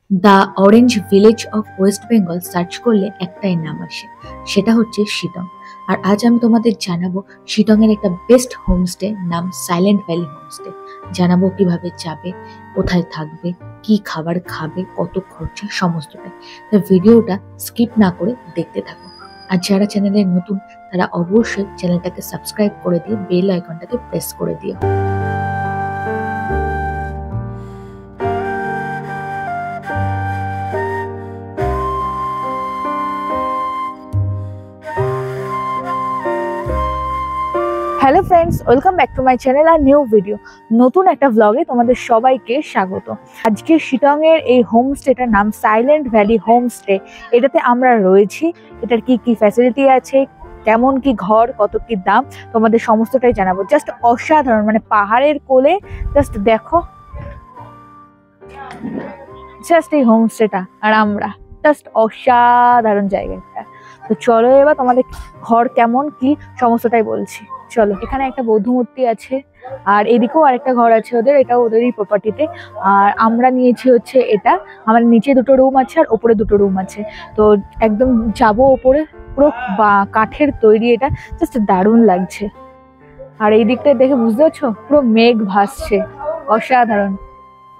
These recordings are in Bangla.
The orange village of West Bengal search করলে একটাই নাম আসে, সেটা হচ্ছে শিটং। আর আজ আমি তোমাদের জানাবো শিটংয়ের একটা বেস্ট হোমস্টে, নাম সাইলেন্ট ভ্যালি হোমস্টে। জানাবো কিভাবে যাবে, কোথায় থাকবে, কি খাবার খাবে, কত খরচা, সমস্তটাই। তাই ভিডিওটা স্কিপ না করে দেখতে থাকো। আর যারা চ্যানেলে নতুন তারা অবশ্যই চ্যানেলটাকে সাবস্ক্রাইব করে দিয়ে বেল আইকনটাকে প্রেস করে দিও। Hello friends, welcome back to my channel আর নিউ ভিডিও। নতুন একটা ব্লগে তোমাদের সবাইকে স্বাগত। আজকে শিটং এর এই হোমস্টেটার নাম সাইলেন্ট ভ্যালি হোমস্টে। এটাতে আমরা রয়েছি। এটার কি কি ফ্যাসিলিটি আছে, কেমন কি ঘর, কত কি দাম, তোমাদের সমস্তটাই জানাবো। জাস্ট অসাধারণ, মানে পাহাড়ের কোলে। জাস্ট দেখো, জাস্ট এই হোমস্টেটা আর আমরা, জাস্ট অসাধারণ জায়গাটা। তো চলো এবার তোমাদের ঘর কেমন কি সমস্তটাই বলছি। চলো, এখানে একটা বৌদ্ধ মূর্তি আছে, আর এদিকেও আরেকটা ঘর আছে ওদের, এটাও ওদেরই প্রপার্টিতে। আর আমরা নিয়েছি হচ্ছে এটা। আমার নিচে দুটো রুম আছে আর ওপরে দুটো রুম আছে। তো একদম যাবো ওপরে, পুরো কাঠের তৈরি এটা, জাস্ট দারুণ লাগছে। আর এই দিকটায় দেখে বুঝতে পারছো, পুরো মেঘ ভাসছে, অসাধারণ।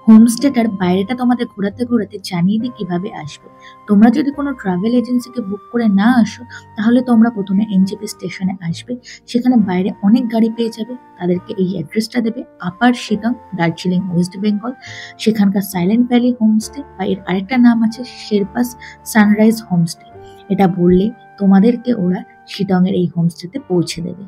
হোমস্টেটার বাইরেটা তোমাদের ঘোরাতে ঘোরাতে জানিয়ে দিই কিভাবে আসবে। তোমরা যদি কোনো ট্রাভেল এজেন্সিকে বুক করে না আসো, তাহলে তোমরা প্রথমে এনজেপি স্টেশনে আসবে। সেখানে বাইরে অনেক গাড়ি পেয়ে যাবে, তাদেরকে এই অ্যাড্রেসটা দেবে, আপার শিটং, দার্জিলিং, ওয়েস্ট বেঙ্গল। সেখানকার সাইলেন্ট ভ্যালি হোমস্টে, বা এর আরেকটা নাম আছে শেরপাস সানরাইজ হোমস্টে। এটা বললে তোমাদেরকে ওরা শিটং এর এই হোমস্টেতে পৌঁছে দেবে।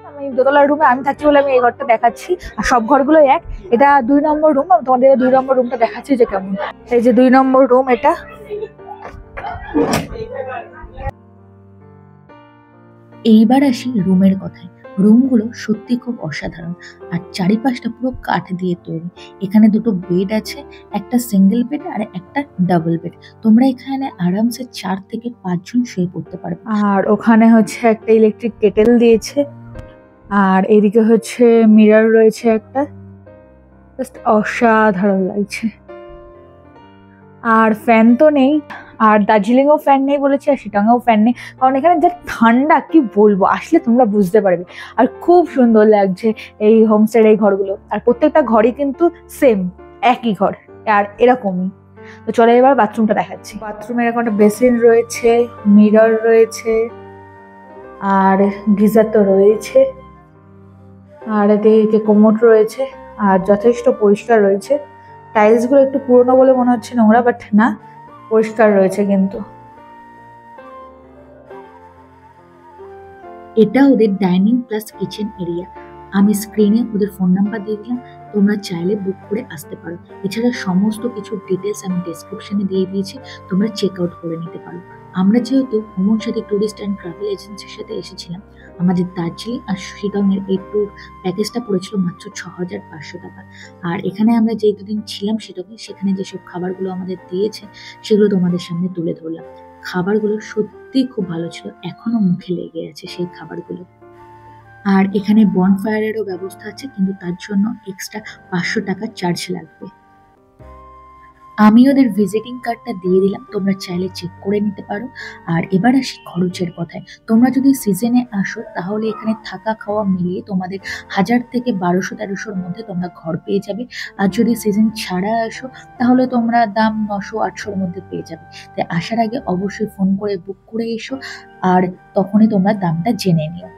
আমি দোতলার রুমে আমি থাকছি বলে আমি এই ঘরটা দেখাচ্ছি, আর সব ঘরগুলো এক। এটা 2 নম্বর রুম। আমি তোমাদের 2 নম্বর রুমটা দেখাচ্ছি যে কেমন। এই যে 2 নম্বর রুম এটা। এইবার আসি রুমের কথায়। রুমগুলো সত্যি খুব অসাধারণ, আর চারিপাশটা পুরো কাঠ দিয়ে তৈরি। এখানে দুটো বেড আছে, একটা সিঙ্গেল বেড আর একটা ডাবল বেড। তোমরা এখানে আরামসে 4 থেকে 5 জন শুয়ে পড়তে পারবে। আর ওখানে হচ্ছে একটা ইলেকট্রিক কেটেল দিয়েছে, আর এদিকে হচ্ছে মিরর রয়েছে একটা। জাস্ট অসাধারণ লাগছে। আর ফ্যান তো নেই, আর দার্জিলিংয়েও ফ্যান নেই বলেছে, আর শিটংয়েও ফ্যান নেই, কারণ এখানে যা ঠান্ডা কি বলবো, আসলে তোমরা বুঝতে পারবে। আর খুব সুন্দর লাগছে এই হোমস্টের এই ঘরগুলো। আর প্রত্যেকটা ঘরই কিন্তু সেম, একই ঘর আর এরকমই। তো চলো এবার বাথরুমটা দেখাচ্ছি। বাথরুমে এরকম একটা বেসিন রয়েছে, মিরর রয়েছে, আর গিজার তো রয়েছে, আর এদিকে কোমোড রয়েছে, আর যথেষ্ট পরিষ্কার রয়েছে। টাইলস গুলো একটু পুরনো বলে মনে হচ্ছে নোংরা, বাট না, পরিষ্কার রয়েছে কিন্তু। এটা ওদের ডাইনিং প্লাস কিচেন এরিয়া। আমি স্ক্রিনে ওদের ফোন নাম্বার দিয়ে দিলাম, তোমরা চাইলে বুক করে আসতে পারো। এছাড়া সমস্ত কিছু ডিটেলস আমি ডেসক্রিপশনে দিয়ে দিয়েছি, তোমরা চেক আউট করে নিতে পারো। আমরা যেহেতু ভ্রমণ সাথী ট্যুরিস্ট অ্যান্ড ট্রাভেল এজেন্সির সাথে এসেছিলাম, আমাদের দার্জিলিং আর শিটং এর এই ট্যুর প্যাকেজটা পড়েছিল মাত্র 6,500 টাকা। আর এখানে আমরা যেই দুদিন ছিলাম শিটংয়ে, সেখানে যেসব খাবারগুলো আমাদের দিয়েছে সেগুলো তোমাদের সামনে তুলে ধরলাম। খাবারগুলো সত্যি খুব ভালো ছিল, এখনো মুখে লেগে আছে সেই খাবারগুলো। আর এখানে বনফায়ারেরও ব্যবস্থা আছে, কিন্তু তার জন্য এক্সট্রা 500 টাকা চার্জ লাগবে। আমি ওদের ভিজিটিং কার্ডটা দিয়ে দিলাম, তোমরা চাইলে চেক করে নিতে পারো। আর এবার আসি খরচের কথায়। তোমরা যদি সিজনে আসো, তাহলে এখানে থাকা খাওয়া মিলিয়ে তোমাদের 1000 থেকে 1200-1300-র মধ্যে তোমরা ঘর পেয়ে যাবে। আর যদি সিজন ছাড়া আসো, তাহলে তোমরা দাম 900-800-র মধ্যে পেয়ে যাবে। তাই আসার আগে অবশ্যই ফোন করে বুক করে এসো, আর তখনই তোমরা দামটা জেনে নিও।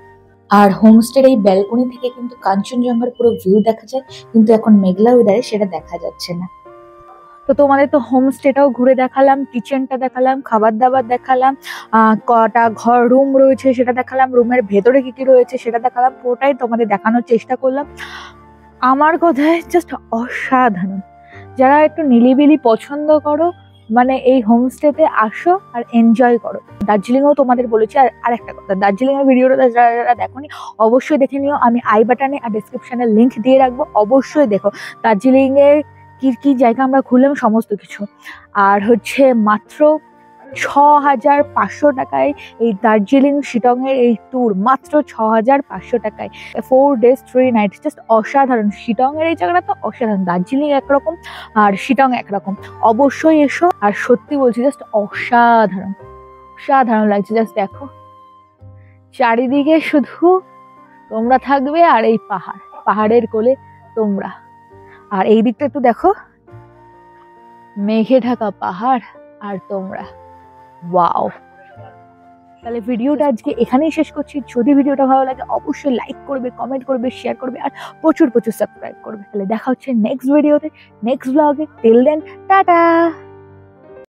আর হোমস্টের এই ব্যালকনি থেকে কিন্তু কাঞ্চনজঙ্ঘার পুরো ভিউ দেখা যায়, কিন্তু এখন মেঘলা ওয়েদারে সেটা দেখা যাচ্ছে না। তো তোমাদের তো হোমস্টেটাও ঘুরে দেখালাম, কিচেনটা দেখালাম, খাবার দাবার দেখালাম, কটা ঘর রুম রয়েছে সেটা দেখালাম, রুমের ভেতরে কি কি রয়েছে সেটা দেখালাম, পুরোটাই তোমাদের দেখানোর চেষ্টা করলাম। আমার কথায় জাস্ট অসাধারণ। যারা একটু নিলিবিলি পছন্দ করো, মানে এই হোমস্টেতে আসো আর এনজয় করো। দার্জিলিংও তোমাদের বলেছি। আর একটা কথা, দার্জিলিং এর ভিডিওটা যারা যারা দেখোনি অবশ্যই দেখে নিও। আমি আই বাটনে আর ডেসক্রিপশনে লিঙ্ক দিয়ে রাখবো, অবশ্যই দেখো। দার্জিলিং এর কি কি জায়গা আমরা ঘুরলাম সমস্ত কিছু। আর হচ্ছে মাত্র 6,500 টাকায় এই দার্জিলিং শিটংয়ের এই ট্যুর, মাত্র 6,500 টাকায় 4 days 3 nights, জাস্ট অসাধারণ। শিটংয়ের এই জায়গাটা তো অসাধারণ, দার্জিলিং একরকম আর শিটং একরকম। অবশ্যই এসো, আর সত্যি বলছি জাস্ট অসাধারণ, অসাধারণ লাগছে। জাস্ট দেখো চারিদিকে শুধু তোমরা থাকবে আর এই পাহাড়, পাহাড়ের কোলে তোমরা। আর এই দিকটা একটু দেখো, মেঘে ঢাকা পাহাড় আর তোমরা। ওয়াও! তাহলে ভিডিওটা আজকে এখানেই শেষ করছি। যদি ভিডিওটা ভালো লাগে অবশ্যই লাইক করবে, কমেন্ট করবে, শেয়ার করবে আর প্রচুর প্রচুর সাবস্ক্রাইব করবে। তাহলে দেখা হচ্ছে নেক্সট ভিডিওতে, নেক্সট ব্লগে। Till then tata.